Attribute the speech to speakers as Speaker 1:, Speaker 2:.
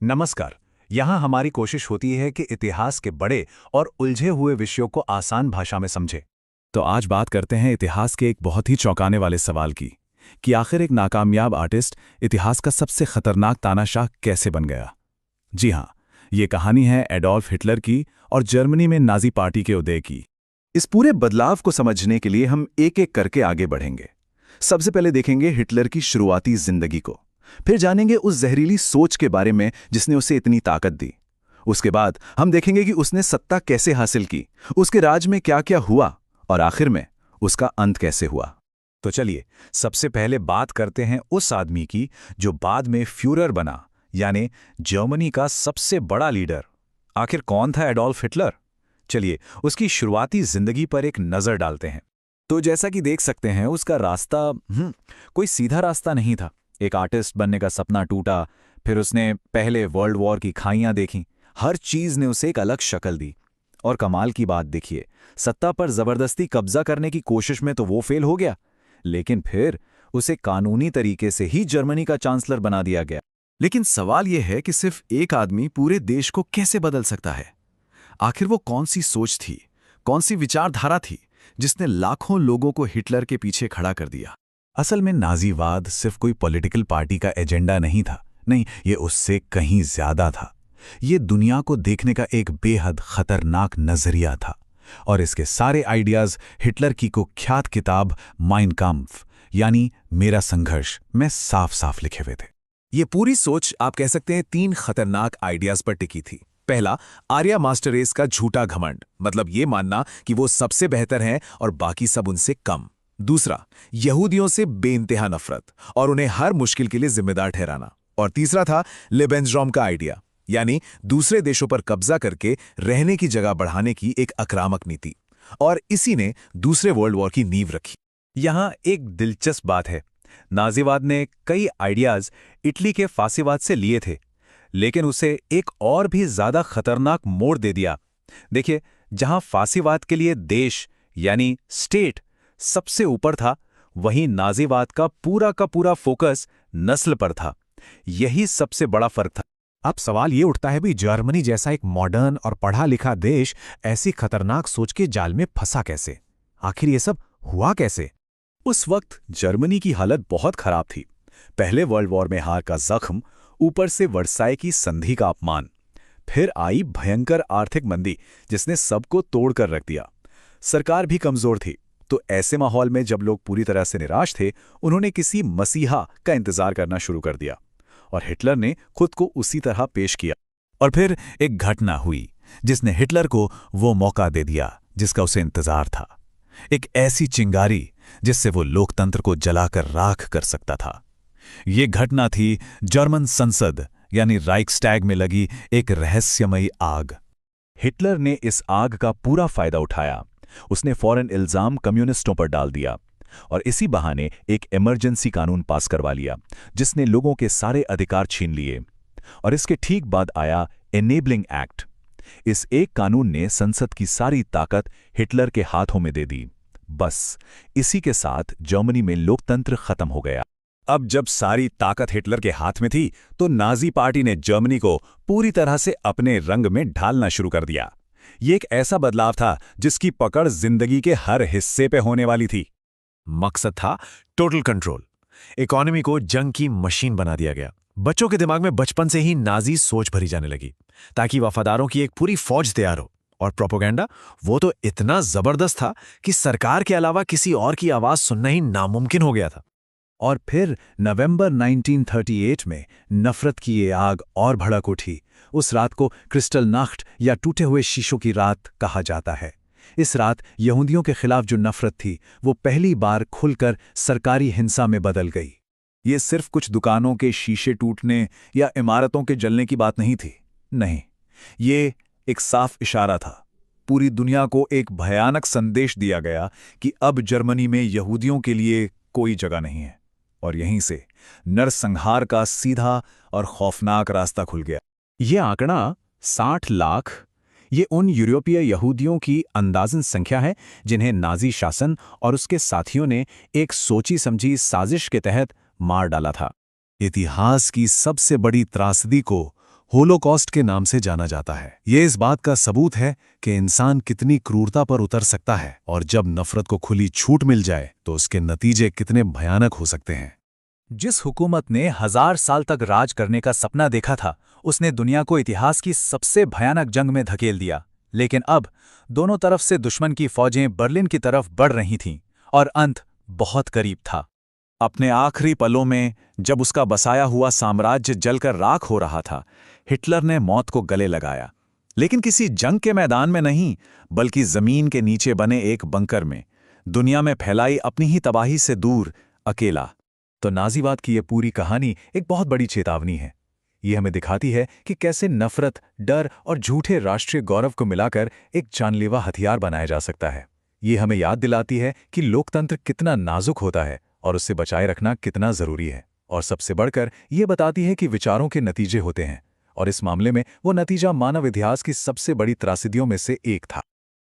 Speaker 1: नमस्कार। यहाँ हमारी कोशिश होती है कि इतिहास के बड़े और उलझे हुए विषयों को आसान भाषा में समझें।
Speaker 2: तो आज बात करते हैं इतिहास के एक बहुत ही चौंकाने वाले सवाल की कि आखिर एक नाकामयाब आर्टिस्ट इतिहास का सबसे खतरनाक तानाशाह कैसे बन गया। जी हाँ, ये कहानी है एडोल्फ हिटलर की और जर्मनी में नाजी पार्टी के उदय की। इस पूरे बदलाव को समझने के लिए हम एक एक करके आगे बढ़ेंगे। सबसे पहले देखेंगे हिटलर की शुरुआती जिंदगी को, फिर जानेंगे उस जहरीली सोच के बारे में जिसने उसे इतनी ताकत दी। उसके बाद हम देखेंगे कि उसने सत्ता कैसे हासिल की, उसके राज में क्या क्या हुआ और आखिर में उसका अंत कैसे हुआ।
Speaker 1: तो चलिए सबसे पहले बात करते हैं उस आदमी की जो बाद में फ्यूरर बना, यानी जर्मनी का सबसे बड़ा लीडर। आखिर कौन था एडोल्फ हिटलर? चलिए उसकी शुरुआती जिंदगी पर एक नजर डालते हैं। तो जैसा कि देख सकते हैं उसका रास्ता कोई सीधा रास्ता नहीं था। एक आर्टिस्ट बनने का सपना टूटा, फिर उसने पहले वर्ल्ड वॉर की खाइयां देखीं। हर चीज ने उसे एक अलग शक्ल दी। और कमाल की बात देखिए, सत्ता पर जबरदस्ती कब्जा करने की कोशिश में तो वो फेल हो गया, लेकिन फिर उसे कानूनी तरीके से ही जर्मनी का चांसलर बना दिया गया।
Speaker 2: लेकिन सवाल यह है कि सिर्फ एक आदमी पूरे देश को कैसे बदल सकता है। आखिर वो कौन सी सोच थी, कौन सी विचारधारा थी जिसने लाखों लोगों को हिटलर के पीछे खड़ा कर दिया।
Speaker 1: असल में नाजीवाद सिर्फ कोई पॉलिटिकल पार्टी का एजेंडा नहीं था। नहीं, ये उससे कहीं ज्यादा था। ये दुनिया को देखने का एक बेहद खतरनाक नजरिया था। और इसके सारे आइडियाज हिटलर की कुख्यात किताब माइन काम्फ यानी मेरा संघर्ष में साफ साफ लिखे हुए थे।
Speaker 2: ये पूरी सोच आप कह सकते हैं 3 खतरनाक आइडियाज पर टिकी थी। पहला, आर्या मास्टर रेस का झूठा घमंड, मतलब ये मानना कि वो सबसे बेहतर हैं और बाकी सब उनसे कम। दूसरा, यहूदियों से बेइंतहा नफरत और उन्हें हर मुश्किल के लिए जिम्मेदार ठहराना। और तीसरा था लेबेंसड्रॉम का आइडिया, यानी दूसरे देशों पर कब्जा करके रहने की जगह बढ़ाने की एक आक्रामक नीति। और इसी ने दूसरे वर्ल्ड वॉर की नींव रखी।
Speaker 1: यहां एक दिलचस्प बात है, नाजीवाद ने कई आइडियाज इटली के फासीवाद से लिए थे, लेकिन उसे एक और भी ज्यादा खतरनाक मोड़ दे दिया। देखिए, जहां फासीवाद के लिए देश यानी स्टेट सबसे ऊपर था, वहीं नाजीवाद का पूरा फोकस नस्ल पर था। यही सबसे बड़ा फर्क था।
Speaker 3: अब सवाल ये उठता है भी जर्मनी जैसा एक मॉडर्न और पढ़ा लिखा देश ऐसी खतरनाक सोच के जाल में फंसा कैसे? आखिर ये सब हुआ कैसे?
Speaker 1: उस वक्त जर्मनी की हालत बहुत खराब थी। पहले वर्ल्ड वॉर में हार का जख्म, ऊपर से वर्साई की संधि का अपमान, फिर आई भयंकर आर्थिक मंदी जिसने सबको तोड़कर रख दिया। सरकार भी कमजोर थी। तो ऐसे माहौल में जब लोग पूरी तरह से निराश थे, उन्होंने किसी मसीहा का इंतजार करना शुरू कर दिया और हिटलर ने खुद को उसी तरह पेश किया।
Speaker 2: और फिर एक घटना हुई जिसने हिटलर को वो मौका दे दिया जिसका उसे इंतजार था। एक ऐसी चिंगारी जिससे वो लोकतंत्र को जलाकर राख कर सकता था। ये घटना थी जर्मन संसद यानी राइक्सटैग में लगी एक रहस्यमयी आग।
Speaker 1: हिटलर ने इस आग का पूरा फायदा उठाया। उसने फौरन इल्जाम कम्युनिस्टों पर डाल दिया और इसी बहाने एक इमरजेंसी कानून पास करवा लिया जिसने लोगों के सारे अधिकार छीन लिए। और इसके ठीक बाद आया एनेबलिंग एक्ट। इस एक कानून ने संसद की सारी ताकत हिटलर के हाथों में दे दी। बस इसी के साथ जर्मनी में लोकतंत्र खत्म हो गया। अब जब सारी ताकत हिटलर के हाथ में थी, तो नाजी पार्टी ने जर्मनी को पूरी तरह से अपने रंग में ढालना शुरू कर दिया। ये एक ऐसा बदलाव था जिसकी पकड़ जिंदगी के हर हिस्से पे होने वाली थी।
Speaker 3: मकसद था टोटल कंट्रोल। इकोनॉमी को जंग की मशीन बना दिया गया। बच्चों के दिमाग में बचपन से ही नाजी सोच भरी जाने लगी ताकि वफादारों की एक पूरी फौज तैयार हो। और प्रोपेगेंडा वो तो इतना जबरदस्त था कि सरकार के अलावा किसी और की आवाज सुनना ही नामुमकिन हो गया था।
Speaker 1: और फिर नवंबर 1938 में नफरत की ये आग और भड़क उठी। उस रात को क्रिस्टल नाख्ट या टूटे हुए शीशों की रात कहा जाता है। इस रात यहूदियों के खिलाफ जो नफरत थी, वो पहली बार खुलकर सरकारी हिंसा में बदल गई। ये सिर्फ कुछ दुकानों के शीशे टूटने या इमारतों के जलने की बात नहीं थी। नहीं, ये एक साफ इशारा था। पूरी दुनिया को एक भयानक संदेश दिया गया कि अब जर्मनी में यहूदियों के लिए कोई जगह नहीं है। और यहीं से नरसंहार का सीधा और खौफनाक रास्ता खुल गया।
Speaker 3: ये आंकड़ा 60 लाख, ये उन यूरोपीय यहूदियों की अंदाजन संख्या है जिन्हें नाजी शासन और उसके साथियों ने एक सोची समझी साजिश के तहत मार डाला था।
Speaker 2: इतिहास की सबसे बड़ी त्रासदी को होलोकॉस्ट के नाम से जाना जाता है। ये इस बात का सबूत है कि इंसान कितनी क्रूरता पर उतर सकता है और जब नफरत को खुली छूट मिल जाए तो उसके नतीजे कितने भयानक हो सकते हैं।
Speaker 1: जिस हुकूमत ने 1000 साल तक राज करने का सपना देखा था, उसने दुनिया को इतिहास की सबसे भयानक जंग में धकेल दिया। लेकिन अब दोनों तरफ से दुश्मन की फौजें बर्लिन की तरफ बढ़ रही थीं और अंत बहुत करीब था।
Speaker 2: अपने आखिरी पलों में जब उसका बसाया हुआ साम्राज्य जलकर राख हो रहा था, हिटलर ने मौत को गले लगाया, लेकिन किसी जंग के मैदान में नहीं, बल्कि जमीन के नीचे बने एक बंकर में, दुनिया में फैलाई अपनी ही तबाही से दूर, अकेला।
Speaker 1: तो नाज़ीवाद की ये पूरी कहानी एक बहुत बड़ी चेतावनी है। ये हमें दिखाती है कि कैसे नफरत, डर और झूठे राष्ट्रीय गौरव को मिलाकर एक जानलेवा हथियार बनाया जा सकता है। ये हमें याद दिलाती है कि लोकतंत्र कितना नाजुक होता है और उससे बचाए रखना कितना जरूरी है। और सबसे बढ़कर ये बताती है कि विचारों के नतीजे होते हैं, और इस मामले में वो नतीजा मानव इतिहास की सबसे बड़ी त्रासदियों में से एक था।